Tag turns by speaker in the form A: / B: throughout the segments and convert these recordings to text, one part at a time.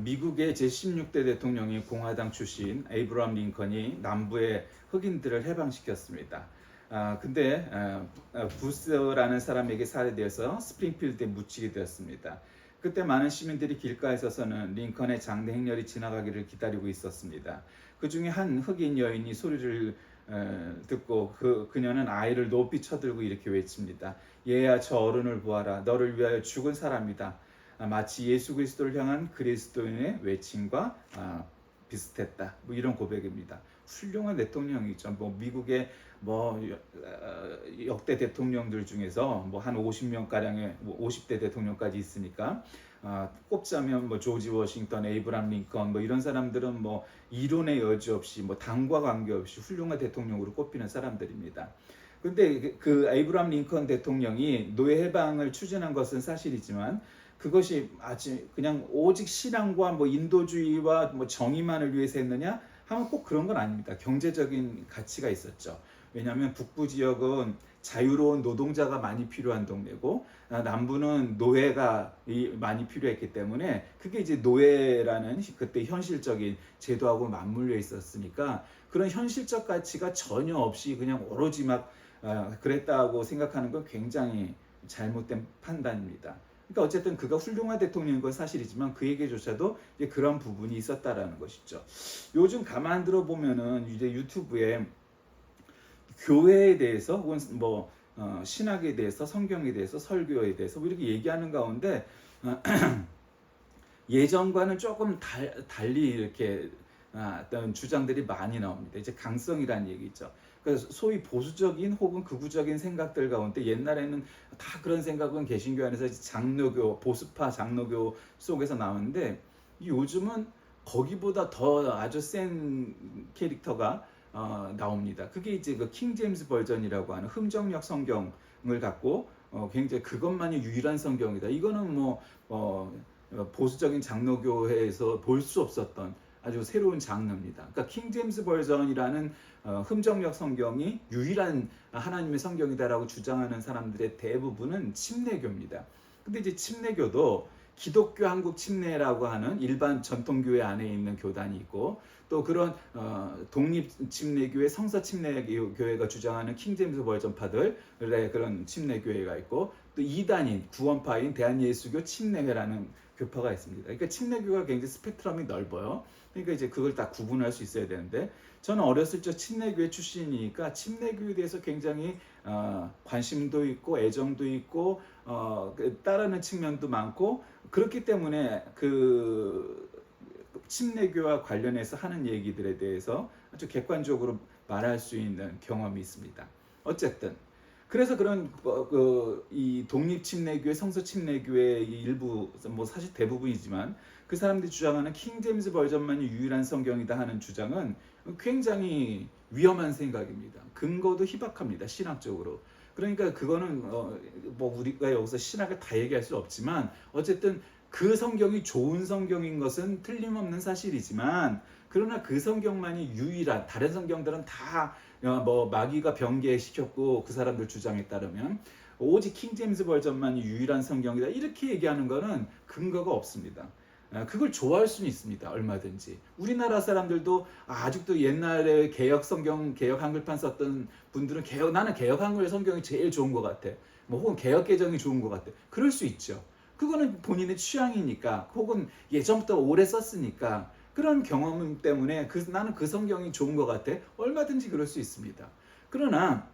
A: 미국의 제16대 대통령이 공화당 출신 에이브러함 링컨이 남부의 흑인들을 해방시켰습니다. 근데 부스라는 사람에게 살해되어서 스프링필드에 묻히게 되었습니다. 그때 많은 시민들이 길가에 서서는 링컨의 장례 행렬이 지나가기를 기다리고 있었습니다. 그 중에 한 흑인 여인이 소리를 듣고 그녀는 아이를 높이 쳐들고 이렇게 외칩니다. 얘야, 저 어른을 보아라. 너를 위하여 죽은 사람이다. 마치 예수 그리스도를 향한 그리스도인의 외침과 비슷했다. 뭐 이런 고백입니다. 훌륭한 대통령이죠. 뭐 미국의 역대 대통령들 중에서 뭐 한 50명 가량의 50대 대통령까지 있으니까 꼽자면 뭐 조지 워싱턴, 에이브람 링컨 뭐 이런 사람들은 뭐 이론의 여지 없이 뭐 당과 관계없이 훌륭한 대통령으로 꼽히는 사람들입니다. 근데 그 에이브람 링컨 대통령이 노예 해방을 추진한 것은 사실이지만 그것이 아주 그냥 오직 신앙과 뭐 인도주의와 뭐 정의만을 위해서 했느냐 하면 꼭 그런 건 아닙니다. 경제적인 가치가 있었죠. 왜냐하면 북부 지역은 자유로운 노동자가 많이 필요한 동네고 남부는 노예가 많이 필요했기 때문에 그게 이제 노예라는 그때 현실적인 제도하고 맞물려 있었으니까 그런 현실적 가치가 전혀 없이 그냥 오로지 막 그랬다고 생각하는 건 굉장히 잘못된 판단입니다. 그러니까 어쨌든 그가 훌륭한 대통령인 건 사실이지만 그에게조차도 이제 그런 부분이 있었다라는 것이죠. 요즘 가만 들어보면은 이제 유튜브에 교회에 대해서 혹은 뭐 신학에 대해서 성경에 대해서 설교에 대해서 뭐 이렇게 얘기하는 가운데 예전과는 조금 달리 이렇게 어떤 주장들이 많이 나옵니다. 이제 강성이라는 얘기죠. 그래서 소위 보수적인 혹은 극우적인 생각들 가운데 옛날에는 다 그런 생각은 개신교 안에서 장로교, 보수파 장로교 속에서 나오는데 요즘은 거기보다 더 아주 센 캐릭터가 나옵니다. 그게 이제 그 킹 제임스 버전이라고 하는 흠정역 성경을 갖고 굉장히 그것만이 유일한 성경이다. 이거는 뭐 보수적인 장로교회에서 볼 수 없었던 아주 새로운 장르입니다. 그러니까 킹 제임스 버전이라는 흠정역 성경이 유일한 하나님의 성경이다라고 주장하는 사람들의 대부분은 침례교입니다. 근데 이제 침례교도 기독교 한국 침례라고 하는 일반 전통교회 안에 있는 교단이 있고 또 그런 독립 침례교회 성서 침례교회가 주장하는 킹 제임스 버전파들의 그런 침례교회가 있고 또 이단인 구원파인 대한예수교 침례회라는 교파가 있습니다. 그러니까 침례교가 굉장히 스펙트럼이 넓어요. 그러니까 이제 그걸 다 구분할 수 있어야 되는데 저는 어렸을 적 침례교회 출신이니까 침례교에 대해서 굉장히 관심도 있고 애정도 있고 따르는 측면도 많고 그렇기 때문에 그 침례교와 관련해서 하는 얘기들에 대해서 아주 객관적으로 말할 수 있는 경험이 있습니다. 어쨌든 그래서 그런 이 독립 침례교회, 성서 침례교회 일부 뭐 사실 대부분이지만 그 사람들이 주장하는 킹 제임스 버전만이 유일한 성경이다 하는 주장은 굉장히 위험한 생각입니다. 근거도 희박합니다. 신학적으로. 그러니까 그거는 뭐 우리가 여기서 신학을 다 얘기할 수 없지만 어쨌든 그 성경이 좋은 성경인 것은 틀림없는 사실이지만 그러나 그 성경만이 유일한 다른 성경들은 다 뭐 마귀가 변개시켰고 그 사람들 주장에 따르면 오직 킹 제임스 버전만이 유일한 성경이다 이렇게 얘기하는 것은 근거가 없습니다. 그걸 좋아할 수는 있습니다. 얼마든지. 우리나라 사람들도 아직도 옛날에 개혁 성경, 개혁 한글판 썼던 분들은 나는 개혁 한글 성경이 제일 좋은 것 같아. 뭐 혹은 개혁 개정이 좋은 것 같아. 그럴 수 있죠. 그거는 본인의 취향이니까 혹은 예전부터 오래 썼으니까 그런 경험 때문에 나는 그 성경이 좋은 것 같아. 얼마든지 그럴 수 있습니다. 그러나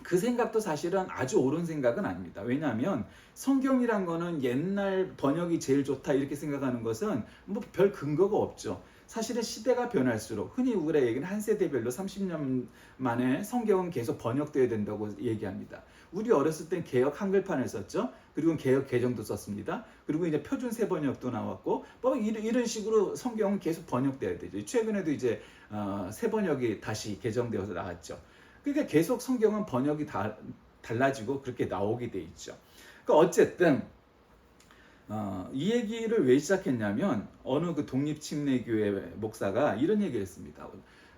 A: 그 생각도 사실은 아주 옳은 생각은 아닙니다. 왜냐하면 성경이란 거는 옛날 번역이 제일 좋다 이렇게 생각하는 것은 뭐 별 근거가 없죠. 사실은 시대가 변할수록 흔히 우리가 얘기는 한 세대별로 30년 만에 성경은 계속 번역돼야 된다고 얘기합니다. 우리 어렸을 땐 개혁 한글판을 썼죠. 그리고 개혁 개정도 썼습니다. 그리고 이제 표준 새번역도 나왔고 뭐 이런 식으로 성경은 계속 번역돼야 되죠. 최근에도 이제 새번역이 다시 개정되어서 나왔죠. 그러니까 계속 성경은 번역이 달라지고 그렇게 나오게 돼 있죠. 그러니까 어쨌든 이 얘기를 왜 시작했냐면 어느 그 독립침례교회 목사가 이런 얘기를 했습니다.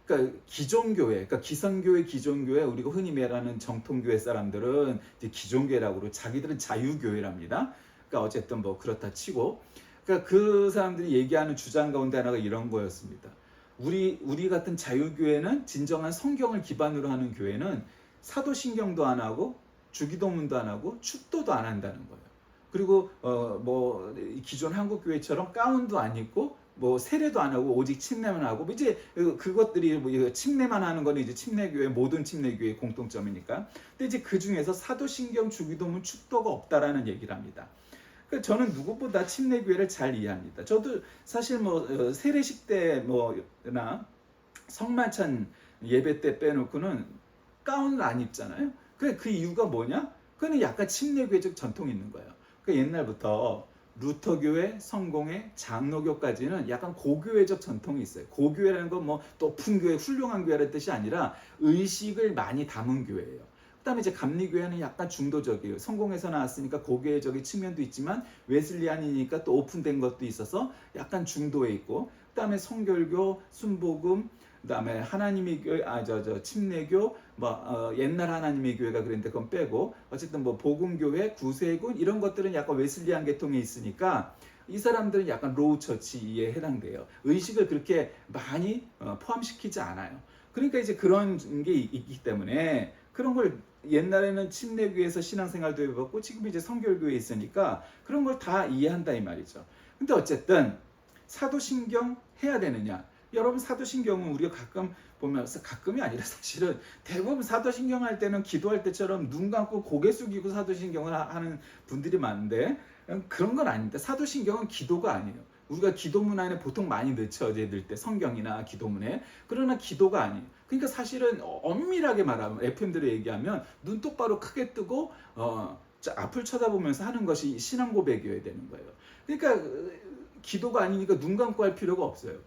A: 그러니까 기존교회, 그러니까 기성교회, 기존교회, 우리가 흔히 말하는 정통교회 사람들은 이제 기존교회라고 그러고 자기들은 자유교회랍니다. 그러니까 어쨌든 뭐 그렇다 치고 그러니까 그 사람들이 얘기하는 주장 가운데 하나가 이런 거였습니다. 우리 같은 자유교회는 진정한 성경을 기반으로 하는 교회는 사도신경도 안 하고 주기도문도 안 하고 축도도 안 한다는 거예요. 그리고 뭐 기존 한국 교회처럼 가운도 안 입고 뭐 세례도 안 하고 오직 침례만 하고 뭐 이제 그것들이 뭐 침례만 하는 거는 이제 침례교회 모든 침례교회의 공통점이니까. 근데 이제 그 중에서 사도신경, 주기도문, 축도가 없다라는 얘기를 합니다. 그러니까 저는 누구보다 침례교회를 잘 이해합니다. 저도 사실 뭐 세례식 때 뭐나 성만찬 예배 때 빼놓고는 가운을 안 입잖아요. 그 이유가 뭐냐? 그는 약간 침례교회적 전통이 있는 거예요. 그러니까 옛날부터 루터교회, 성공회, 장로교까지는 약간 고교회적 전통이 있어요. 고교회라는 건 뭐 높은 교회, 훌륭한 교회라는 뜻이 아니라 의식을 많이 담은 교회예요. 그다음에 이제 감리교회는 약간 중도적이에요. 성공에서 나왔으니까 고교회적인 측면도 있지만 웨슬리안이니까 또 오픈된 것도 있어서 약간 중도에 있고, 그다음에 성결교, 순복음, 그다음에 하나님의 교회, 침례교, 옛날 하나님의 교회가 그랬는데 그건 빼고 어쨌든 뭐 복음교회, 구세군 이런 것들은 약간 웨슬리안 계통에 있으니까 이 사람들은 약간 로우 처치에 해당돼요. 의식을 그렇게 많이 포함시키지 않아요. 그러니까 이제 그런 게 있기 때문에 그런 걸 옛날에는 침례교회에서 신앙생활도 해봤고 지금 이제 성결교회에 있으니까 그런 걸 다 이해한다 이 말이죠. 근데 어쨌든 사도신경 해야 되느냐? 여러분 사도신경은 우리가 가끔 보면, 가끔이 아니라 사실은 대부분 사도신경 할 때는 기도할 때처럼 눈 감고 고개 숙이고 사도신경을 하는 분들이 많은데 그런 건 아닙니다. 사도신경은 기도가 아니에요. 우리가 기도문 안에 보통 많이 넣죠. 어제들 때 성경이나 기도문에. 그러나 기도가 아니에요. 그러니까 사실은 엄밀하게 말하면 FM대로 얘기하면 눈 똑바로 크게 뜨고 앞을 쳐다보면서 하는 것이 신앙 고백이어야 되는 거예요. 그러니까 기도가 아니니까 눈 감고 할 필요가 없어요.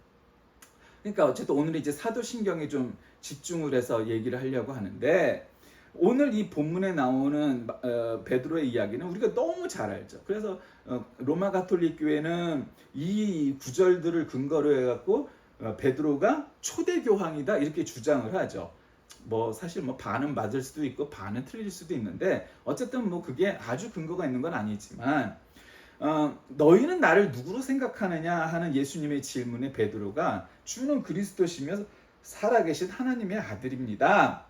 A: 그러니까 어쨌든 오늘 이제 사도신경에 좀 집중을 해서 얘기를 하려고 하는데, 오늘 이 본문에 나오는 베드로의 이야기는 우리가 너무 잘 알죠. 그래서 로마 가톨릭 교회는 이 구절들을 근거로 해갖고 베드로가 초대 교황이다 이렇게 주장을 하죠. 뭐 사실 뭐 반은 맞을 수도 있고 반은 틀릴 수도 있는데 어쨌든 뭐 그게 아주 근거가 있는 건 아니지만, 너희는 나를 누구로 생각하느냐 하는 예수님의 질문에 베드로가 주는 그리스도시며 살아계신 하나님의 아들입니다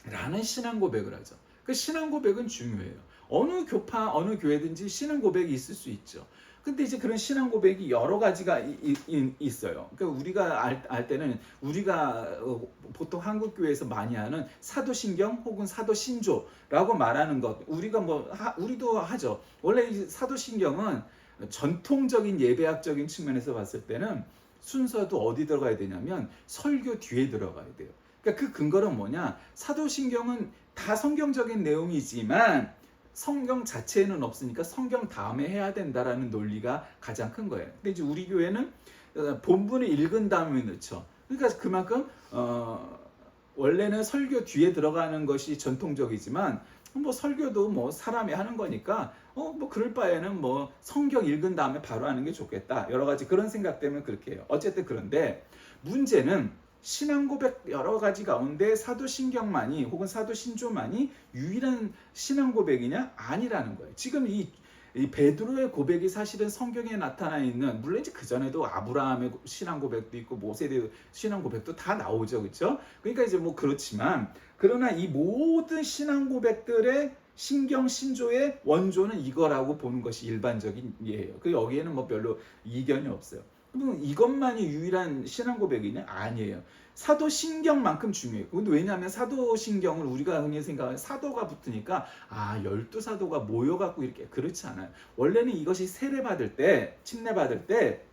A: 라는 신앙 고백을 하죠. 그 신앙 고백은 중요해요. 어느 교파, 어느 교회든지 신앙 고백이 있을 수 있죠. 근데 이제 그런 신앙 고백이 여러 가지가 있어요. 그러니까 우리가 알 때는 우리가 보통 한국 교회에서 많이 하는 사도신경 혹은 사도신조라고 말하는 것, 우리가 우리도 하죠. 원래 이 사도신경은 전통적인 예배학적인 측면에서 봤을 때는 순서도 어디 들어가야 되냐면 설교 뒤에 들어가야 돼요. 그러니까 그 근거는 뭐냐? 사도신경은 다 성경적인 내용이지만 성경 자체에는 없으니까 성경 다음에 해야 된다라는 논리가 가장 큰 거예요. 근데 이제 우리 교회는 본문을 읽은 다음에 넣죠. 그러니까 그만큼 원래는 설교 뒤에 들어가는 것이 전통적이지만 뭐 설교도 뭐 사람이 하는 거니까 뭐 그럴 바에는 뭐 성경 읽은 다음에 바로 하는 게 좋겠다. 여러 가지 그런 생각 때문에 그렇게 해요. 어쨌든 그런데 문제는 신앙 고백 여러 가지 가운데 사도신경만이 혹은 사도신조만이 유일한 신앙 고백이냐? 아니라는 거예요. 지금 이 베드로의 고백이 사실은 성경에 나타나 있는, 물론 이제 그 전에도 아브라함의 신앙 고백도 있고 모세의 신앙 고백도 다 나오죠, 그렇죠? 그러니까 이제 뭐 그렇지만 그러나 이 모든 신앙 고백들의 신경 신조의 원조는 이거라고 보는 것이 일반적인 이해예요. 그 여기에는 뭐 별로 이견이 없어요. 그럼 이것만이 유일한 신앙 고백이냐? 아니에요. 사도신경만큼 중요해요. 근데 왜냐하면 사도신경을 우리가 흔히 생각하는 사도가 붙으니까 12사도가 모여갖고 이렇게, 그렇지 않아요. 원래는 이것이 세례받을 때, 침례받을 때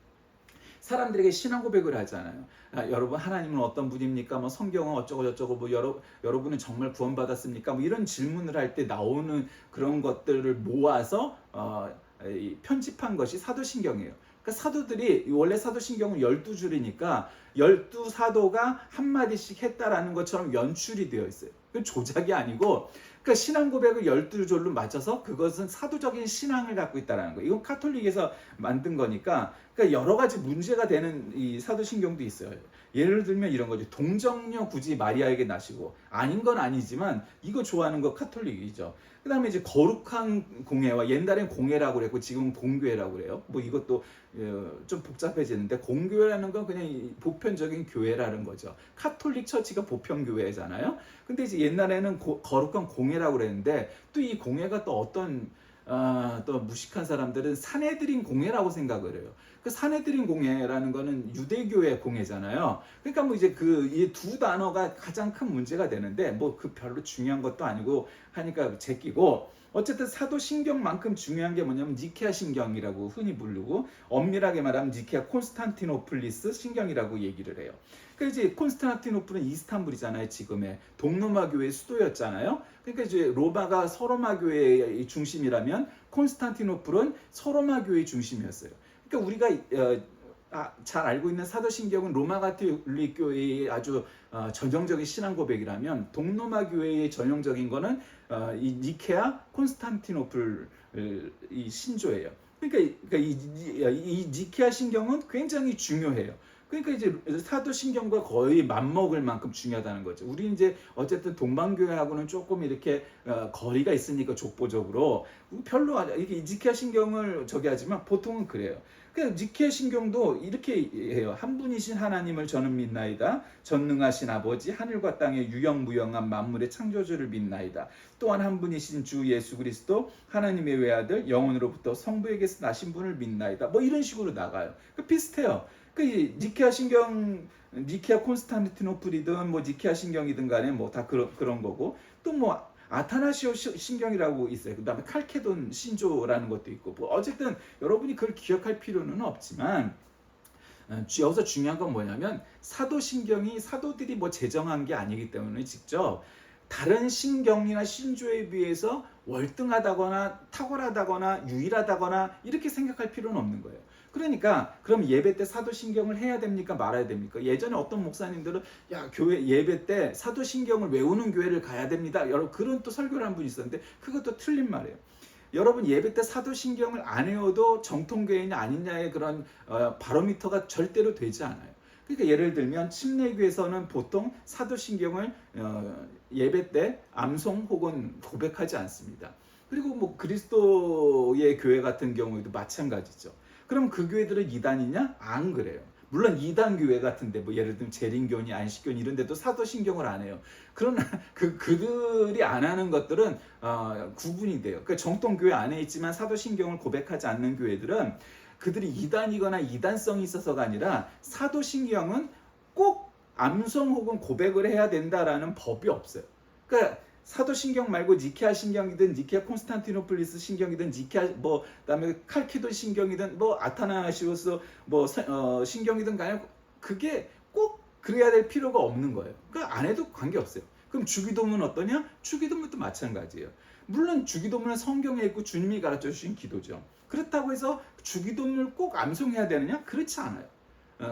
A: 사람들에게 신앙 고백을 하잖아요. 여러분 하나님은 어떤 분입니까? 뭐 성경은 어쩌고 저쩌고, 뭐 여러분은 정말 구원받았습니까? 뭐 이런 질문을 할 때 나오는 그런 것들을 모아서 편집한 것이 사도신경이에요. 그러니까 사도들이, 원래 사도신경은 12줄이니까 12사도가 한마디씩 했다라는 것처럼 연출이 되어 있어요. 그 조작이 아니고 그러니까 신앙 고백을 12절로 맞춰서 그것은 사도적인 신앙을 갖고 있다는 거예요. 이건 카톨릭에서 만든 거니까, 그러니까 여러 가지 문제가 되는 이 사도신경도 있어요. 예를 들면 이런 거죠. 동정녀 굳이 마리아에게 나시고, 아닌 건 아니지만 이거 좋아하는 거 카톨릭이죠. 그 다음에 이제 거룩한 공예와, 옛날엔 공예라고 그랬고 지금은 공교회라고 그래요. 뭐 이것도 좀 복잡해지는데, 공교회라는 건 그냥 보편적인 교회라는 거죠. 카톨릭 처치가 보편교회잖아요. 근데 이제 옛날에는 거룩한 공예라고 그랬는데, 또 이 공예가 또 어떤 또 무식한 사람들은 사내들인 공예라고 생각을 해요. 그 사내들인 공예라는 거는 유대교의 공예잖아요. 그러니까 뭐 이제 그 이 두 단어가 가장 큰 문제가 되는데, 뭐 그 별로 중요한 것도 아니고 하니까 제끼고, 어쨌든 사도신경만큼 중요한 게 뭐냐면 니케아 신경이라고 흔히 부르고, 엄밀하게 말하면 니케아 콘스탄티노플리스 신경이라고 얘기를 해요. 그 이제 콘스탄티노플은 이스탄불이잖아요. 지금의 동로마 교회의 수도였잖아요. 그러니까 이제 로마가 서로마 교회의 중심이라면 콘스탄티노플은 서로마 교회의 중심이었어요. 그러니까 우리가 잘 알고 있는 사도신경은 로마 가톨릭 교회의 아주 전형적인 신앙 고백이라면, 동로마 교회의 전형적인 거는 이 니케아 콘스탄티노플 이 신조예요. 그러니까 이 니케아 신경은 굉장히 중요해요. 그러니까 이제 사도신경과 거의 맞먹을 만큼 중요하다는 거죠. 우리 이제 어쨌든 동방교회하고는 조금 이렇게 거리가 있으니까 족보적으로 별로 이게 니케아 신경을 저기 하지만 보통은 그래요. 그러니까 니케아 신경도 이렇게 해요. 한 분이신 하나님을 저는 믿나이다. 전능하신 아버지, 하늘과 땅의 유영무영한 만물의 창조주를 믿나이다. 또한 한 분이신 주 예수 그리스도 하나님의 외아들, 영원으로부터 성부에게서 나신 분을 믿나이다. 뭐 이런 식으로 나가요. 비슷해요. 그 니케아 신경, 니케아 콘스탄티노플이든 뭐 니케아 신경이든 간에 뭐 다 그런 거고, 또 뭐 아타나시오 신경이라고 있어요. 그다음에 칼케돈 신조라는 것도 있고, 뭐 어쨌든 여러분이 그걸 기억할 필요는 없지만, 여기서 중요한 건 뭐냐면, 사도신경이 사도들이 뭐 제정한 게 아니기 때문에 직접 다른 신경이나 신조에 비해서 월등하다거나 탁월하다거나 유일하다거나 이렇게 생각할 필요는 없는 거예요. 그러니까 그럼 예배 때 사도신경을 해야 됩니까 말아야 됩니까? 예전에 어떤 목사님들은 야, 교회 예배 때 사도신경을 외우는 교회를 가야 됩니다. 여러분, 그런 또 설교를 한 분이 있었는데, 그것도 틀린 말이에요. 여러분, 예배 때 사도신경을 안 외워도 정통교회냐 아니냐의 그런 바로미터가 절대로 되지 않아요. 그러니까 예를 들면 침례교에서는 보통 사도신경을 예배 때 암송 혹은 고백하지 않습니다. 그리고 뭐 그리스도의 교회 같은 경우에도 마찬가지죠. 그럼 그 교회들은 이단이냐? 안 그래요. 물론 이단 교회 같은데 뭐 예를 들면 재림교니 안식교니 이런 데도 사도신경을 안 해요. 그러나 그들이 안 하는 것들은 구분이 돼요. 그러니까 정통교회 안에 있지만 사도신경을 고백하지 않는 교회들은 그들이 이단이거나 이단성이 있어서가 아니라, 사도신경은 꼭 암송 혹은 고백을 해야 된다라는 법이 없어요. 그러니까 사도신경 말고 니케아 신경이든 니케아 콘스탄티노플리스 신경이든 니케아 뭐 그다음에 칼키도 신경이든 뭐 아타나시오스 뭐 신경이든 간에 그게 꼭 그래야 될 필요가 없는 거예요. 그러니까 안 해도 관계없어요. 그럼 주기도문은 어떠냐? 주기도문도 마찬가지예요. 물론 주기도문은 성경에 있고 주님이 가르쳐 주신 기도죠. 그렇다고 해서 주기도문을 꼭 암송해야 되느냐? 그렇지 않아요.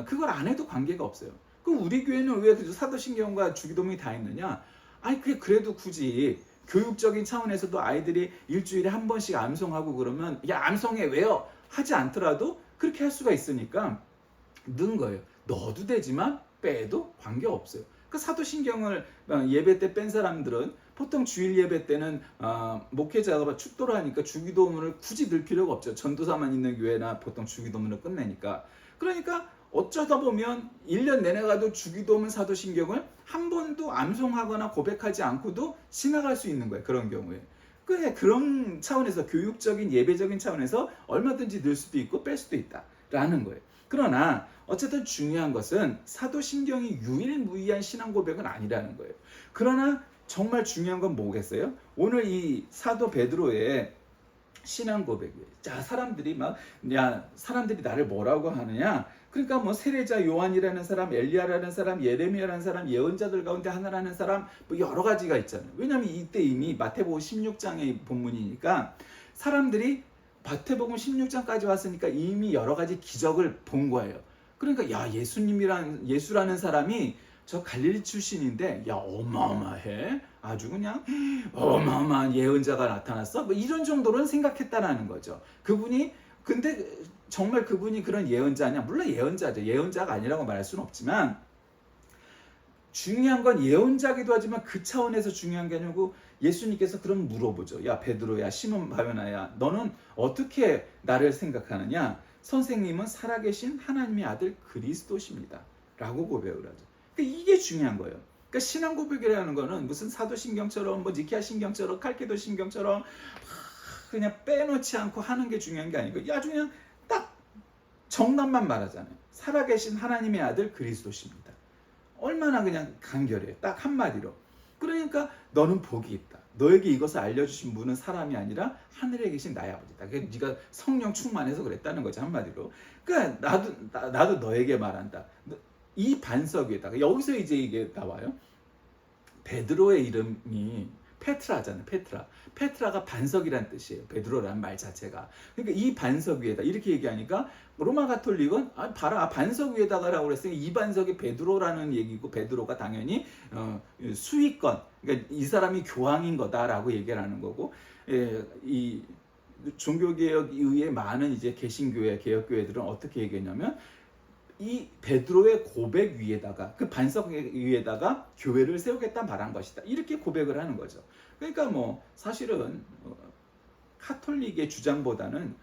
A: 그걸 안 해도 관계가 없어요. 그럼 우리 교회는 왜 사도신경과 주기도문이 다 있느냐? 아니 그래도 굳이 교육적인 차원에서도 아이들이 일주일에 한 번씩 암송하고 그러면 야 암송해 왜요? 하지 않더라도 그렇게 할 수가 있으니까 넣은 거예요. 넣어도 되지만 빼도 관계없어요. 그 사도신경을 예배 때 뺀 사람들은 보통 주일 예배 때는 목회자가 축도를 하니까 주기도문을 굳이 넣을 필요가 없죠. 전도사만 있는 교회나 보통 주기도문을 끝내니까. 그러니까 어쩌다 보면 1년 내내 가도 주기도문 사도신경을 한 번도 암송하거나 고백하지 않고도 지나갈 수 있는 거예요. 그런 경우에. 그런 차원에서 교육적인 예배적인 차원에서 얼마든지 넣을 수도 있고 뺄 수도 있다라는 거예요. 그러나 어쨌든 중요한 것은 사도신경이 유일무이한 신앙 고백은 아니라는 거예요. 그러나 정말 중요한 건 뭐겠어요? 오늘 이 사도 베드로의 신앙 고백이에요. 자, 사람들이 나를 뭐라고 하느냐? 그러니까 뭐 세례자 요한이라는 사람, 엘리야라는 사람, 예레미야라는 사람, 예언자들 가운데 하나라는 사람, 뭐 여러 가지가 있잖아요. 왜냐하면 이때 이미 마태복음 16장의 본문이니까 사람들이 마태복음 16장까지 왔으니까 이미 여러 가지 기적을 본 거예요. 그러니까 야 예수라는 사람이 저 갈릴리 출신인데 야 어마어마해. 아주 그냥 어마어마한 예언자가 나타났어. 뭐 이런 정도로는 생각했다라는 거죠. 그분이 근데 정말 그분이 그런 예언자냐? 물론 예언자죠. 예언자가 아니라고 말할 수는 없지만 중요한 건 예언자기도 하지만 그 차원에서 중요한 게 아니고 예수님께서 그럼 물어보죠. 야 베드로야 시몬 바요나야 너는 어떻게 나를 생각하느냐? 선생님은 살아계신 하나님의 아들 그리스도십니다. 라고 고백을 하죠. 그러니까 이게 중요한 거예요. 그러니까 신앙 고백이라는 거는 무슨 사도신경처럼 뭐 니케아 신경처럼 칼케도 신경처럼 그냥 빼놓지 않고 하는 게 중요한 게 아니고 아주 그냥 딱 정답만 말하잖아요. 살아계신 하나님의 아들 그리스도십니다. 얼마나 그냥 간결해요. 딱 한마디로. 그러니까 너는 복이 있다. 너에게 이것을 알려주신 분은 사람이 아니라 하늘에 계신 나의 아버지다. 그러니까 네가 성령 충만해서 그랬다는 거지 한마디로. 그러니까 나도 너에게 말한다. 이 반석 위에다가 여기서 이제 이게 나와요. 베드로의 이름이 페트라잖아요. 페트라가 반석이란 뜻이에요. 베드로라는 말 자체가. 그러니까 이 반석 위에다 이렇게 얘기하니까 로마 가톨릭은 봐라 반석 위에다가라고 그랬으니 이 반석이 베드로라는 얘기고 베드로가 당연히 수위권 그러니까 이 사람이 교황인 거다라고 얘기를 하는 거고 이 종교개혁 이후에 많은 이제 개신교회 개혁교회들은 어떻게 얘기했냐면 이 베드로의 고백 위에다가 그 반석 위에다가 교회를 세우겠다 말한 것이다. 이렇게 고백을 하는 거죠. 그러니까 뭐 사실은 카톨릭의 주장보다는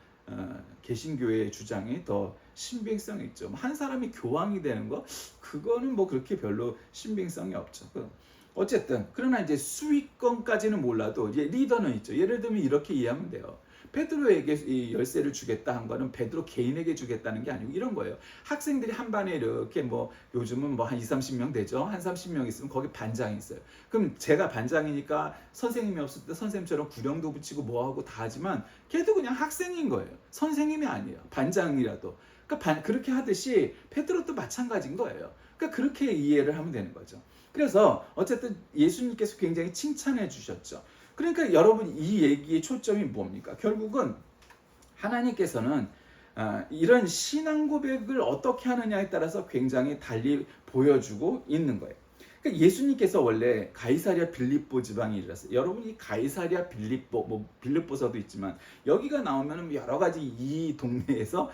A: 개신교회의 주장이 더 신빙성이 있죠. 한 사람이 교황이 되는 거 그거는 뭐 그렇게 별로 신빙성이 없죠. 어쨌든 그러나 이제 수위권까지는 몰라도 이제 리더는 있죠. 예를 들면 이렇게 이해하면 돼요. 베드로에게 이 열쇠를 주겠다 한 거는 베드로 개인에게 주겠다는 게 아니고 이런 거예요. 학생들이 한 반에 이렇게 뭐 요즘은 뭐 한 20-30명 되죠. 한 30명 있으면 거기 반장이 있어요. 그럼 제가 반장이니까 선생님이 없을 때 선생님처럼 구령도 붙이고 뭐하고 다 하지만 걔도 그냥 학생인 거예요. 선생님이 아니에요. 반장이라도. 그러니까 그렇게 하듯이 베드로도 마찬가지인 거예요. 그러니까 그렇게 이해를 하면 되는 거죠. 그래서 어쨌든 예수님께서 굉장히 칭찬해 주셨죠. 그러니까 여러분 이 얘기의 초점이 뭡니까? 결국은 하나님께서는 이런 신앙 고백을 어떻게 하느냐에 따라서 굉장히 달리 보여주고 있는 거예요. 그러니까 예수님께서 원래 가이사랴 빌립보 지방에 이르렀어요. 여러분 이 가이사랴 빌립보 뭐 빌립보서도 있지만 여기가 나오면 여러 가지 이 동네에서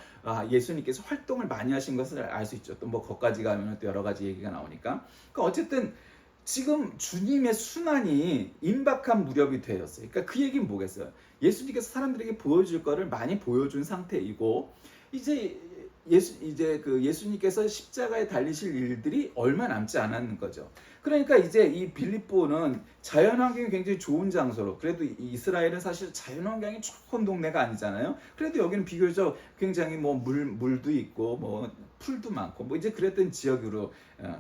A: 예수님께서 활동을 많이 하신 것을 알 수 있죠. 또 뭐 거기까지 가면 또 여러 가지 얘기가 나오니까. 그러니까 어쨌든 지금 주님의 순환이 임박한 무렵이 되었어요. 그러니까 그 얘기는 뭐겠어요? 예수님께서 사람들에게 보여줄 거를 많이 보여준 상태이고 이제 예수님께서 십자가에 달리실 일들이 얼마 남지 않았는 거죠. 그러니까 이제 이 빌립보는 자연환경이 굉장히 좋은 장소로 그래도 이스라엘은 사실 자연환경이 좋은 동네가 아니잖아요. 그래도 여기는 비교적 굉장히 뭐 물도 있고 뭐 풀도 많고 뭐 이제 그랬던 지역으로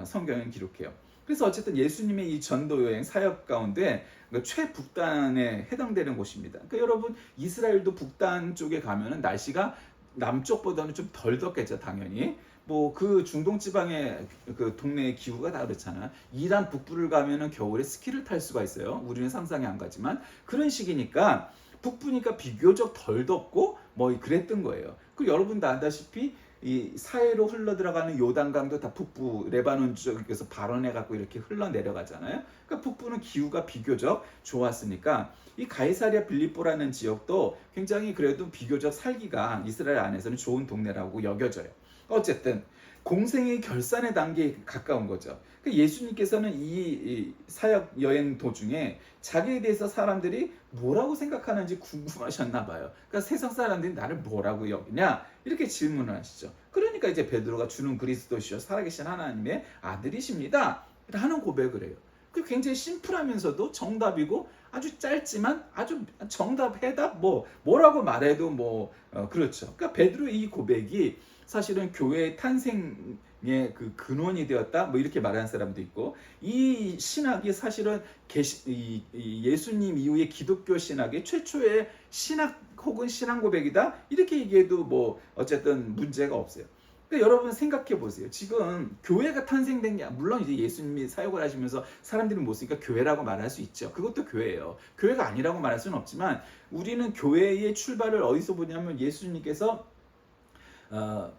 A: 성경은 기록해요. 그래서 어쨌든 예수님의 이 전도 여행 사역 가운데 최북단에 해당되는 곳입니다. 그러니까 여러분 이스라엘도 북단 쪽에 가면은 날씨가 남쪽보다는 좀 덜 덥겠죠, 당연히. 뭐 그 중동 지방의 그 동네의 기후가 다 그렇잖아. 이란 북부를 가면은 겨울에 스키를 탈 수가 있어요. 우리는 상상이 안 가지만 그런 식이니까 북부니까 비교적 덜 덥고 뭐 그랬던 거예요. 그리고 여러분도 안다시피 이 사해로 흘러들어가는 요단강도 다 북부 레바논 쪽에서 발원해 갖고 이렇게 흘러내려가잖아요. 그러니까 북부는 기후가 비교적 좋았으니까 이 가이사랴 빌립보라는 지역도 굉장히 그래도 비교적 살기가 이스라엘 안에서는 좋은 동네라고 여겨져요. 어쨌든 공생의 결산의 단계에 가까운 거죠. 그러니까 예수님께서는 이 사역 여행 도중에 자기에 대해서 사람들이 뭐라고 생각하는지 궁금하셨나 봐요. 그러니까 세상 사람들이 나를 뭐라고 여기냐 이렇게 질문을 하시죠. 그러니까 이제 베드로가 주는 그리스도시요 살아계신 하나님의 아들이십니다 하는 고백을 해요. 그 굉장히 심플하면서도 정답이고 아주 짧지만 아주 정답 해답 뭐라고 말해도 그렇죠. 그러니까 베드로의 이 고백이 사실은 교회의 탄생의 그 근원이 되었다 뭐 이렇게 말하는 사람도 있고 이 신학이 사실은 예수님 이후의 기독교 신학의 최초의 신학 혹은 신앙 고백이다 이렇게 얘기해도 뭐 어쨌든 문제가 없어요. 그러니까 여러분 생각해 보세요. 지금 교회가 탄생된 게 물론 이제 예수님이 사역을 하시면서 사람들이 못 쓰니까 교회라고 말할 수 있죠. 그것도 교회예요. 교회가 아니라고 말할 수는 없지만 우리는 교회의 출발을 어디서 보냐면 예수님께서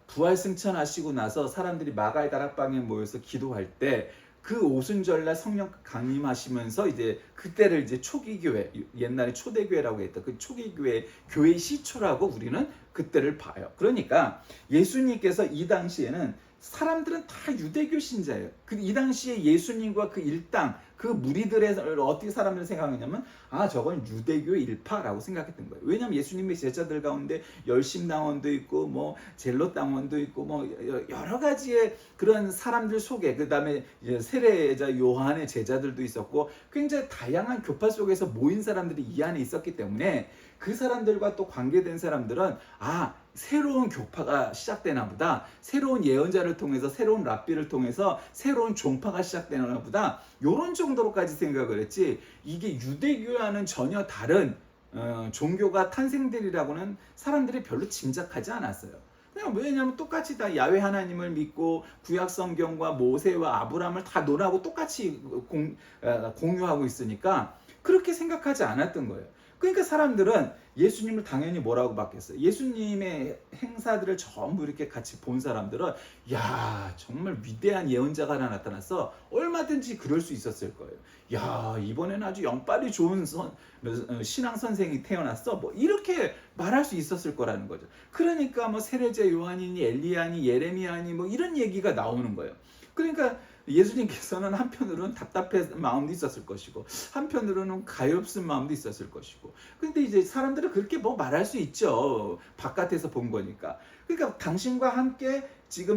A: 부활 승천하시고 나서 사람들이 마가의 다락방에 모여서 기도할 때 그 오순절날 성령 강림하시면서 이제 그때를 이제 초기 교회, 옛날에 초대교회라고 했던 그 초기 교회의 시초라고 우리는 그때를 봐요. 그러니까 예수님께서 이 당시에는 사람들은 다 유대교 신자예요. 이 당시에 예수님과 그 일당, 그 무리들의 어떻게 사람들이 생각하냐면, 아, 저건 유대교 일파라고 생각했던 거예요. 왜냐하면 예수님의 제자들 가운데 열심당원도 있고, 뭐 젤롯당원도 있고, 뭐 여러 가지의 그런 사람들 속에, 그 다음에 세례자 요한의 제자들도 있었고, 굉장히 다양한 교파 속에서 모인 사람들이 이 안에 있었기 때문에 그 사람들과 또 관계된 사람들은, 아, 새로운 교파가 시작되나 보다, 새로운 예언자를 통해서, 새로운 랍비를 통해서 새로운 종파가 시작되나 보다, 요런 정도로까지 생각을 했지, 이게 유대교와는 전혀 다른 종교가 탄생되리라고는 사람들이 별로 짐작하지 않았어요. 그냥 왜냐하면 똑같이 다 야훼 하나님을 믿고 구약 성경과 모세와 아브라함을 다 논하고 똑같이 공유하고 있으니까 그렇게 생각하지 않았던 거예요. 그러니까 사람들은 예수님을 당연히 뭐라고 받겠어요? 예수님의 행사들을 전부 이렇게 같이 본 사람들은, 야, 정말 위대한 예언자가 하나 나타났어. 얼마든지 그럴 수 있었을 거예요. 야, 이번에는 아주 영빨이 좋은 신앙 선생이 태어났어. 뭐 이렇게 말할 수 있었을 거라는 거죠. 그러니까 뭐 세례자 요한이니 엘리야니 예레미야니 뭐 이런 얘기가 나오는 거예요. 그러니까 예수님께서는 한편으로는 답답한 마음도 있었을 것이고, 한편으로는 가엾은 마음도 있었을 것이고. 근데 이제 사람들은 그렇게 뭐 말할 수 있죠. 바깥에서 본 거니까. 그러니까 당신과 함께 지금